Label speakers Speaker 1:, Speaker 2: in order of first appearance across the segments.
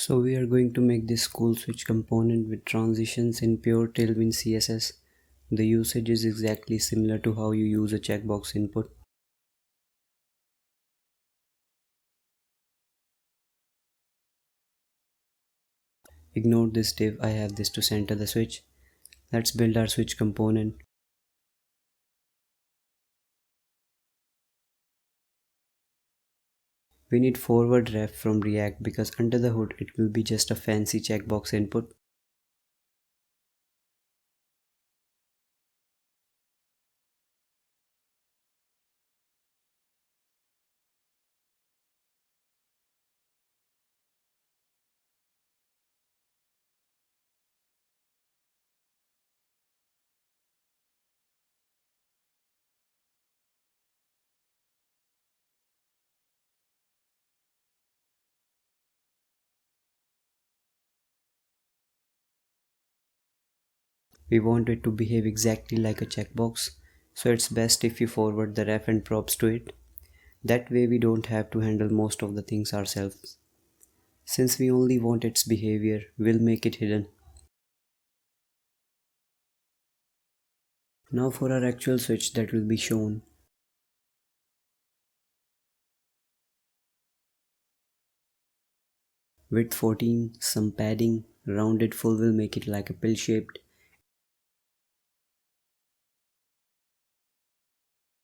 Speaker 1: So we are going to make this cool switch component with transitions in pure Tailwind CSS. The usage is exactly similar to how you use a checkbox input. Ignore this div, I have this to center the switch. Let's build our switch component. We need forward ref from React because under the hood it will be just a fancy checkbox input. We want it to behave exactly like a checkbox, so it's best if you forward the ref and props to it. That way we don't have to handle most of the things ourselves. Since we only want its behavior, we'll make it hidden. Now for our actual switch that will be shown. Width 14, some padding, rounded full will make it like a pill shaped.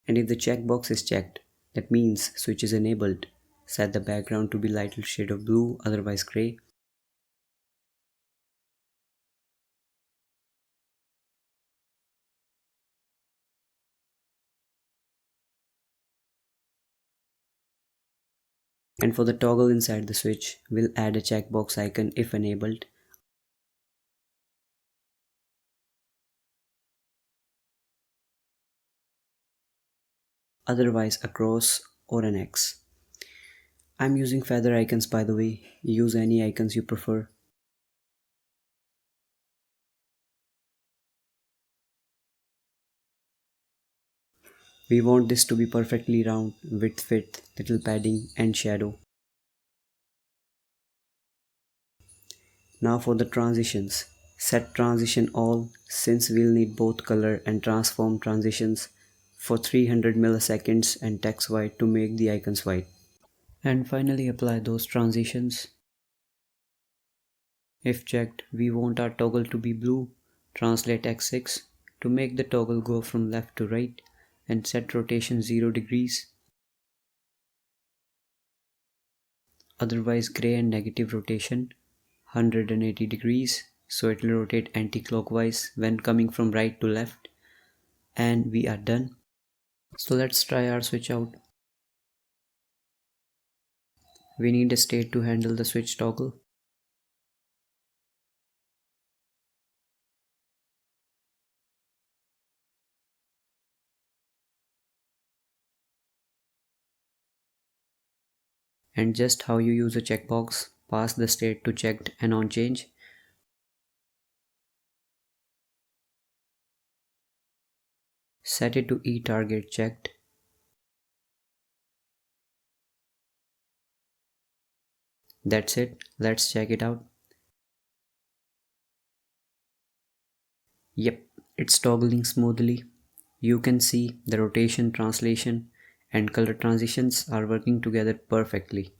Speaker 1: And if the checkbox is checked, that means switch is enabled. Set the background to be lighter shade of blue, otherwise grey. And for the toggle inside the switch, we'll add a checkbox icon if enabled. Otherwise a cross or an X. I'm using feather icons by the way, use any icons you prefer. We want this to be perfectly round, width fit, little padding and shadow. Now for the transitions. Set transition all since we'll need both color and transform transitions for 300 milliseconds and text white to make the icons white. And finally apply those transitions. If checked, we want our toggle to be blue. Translate x6 to make the toggle go from left to right and set rotation 0 degrees. Otherwise gray and negative rotation 180 degrees, so it will rotate anti-clockwise when coming from right to left. And we are done. So let's try our switch out. We need a state to handle the switch toggle. And just how you use a checkbox, pass the state to checked and on change. Set it to eTarget checked. That's it, let's check it out. Yep, it's toggling smoothly. You can see the rotation, translation and color transitions are working together perfectly.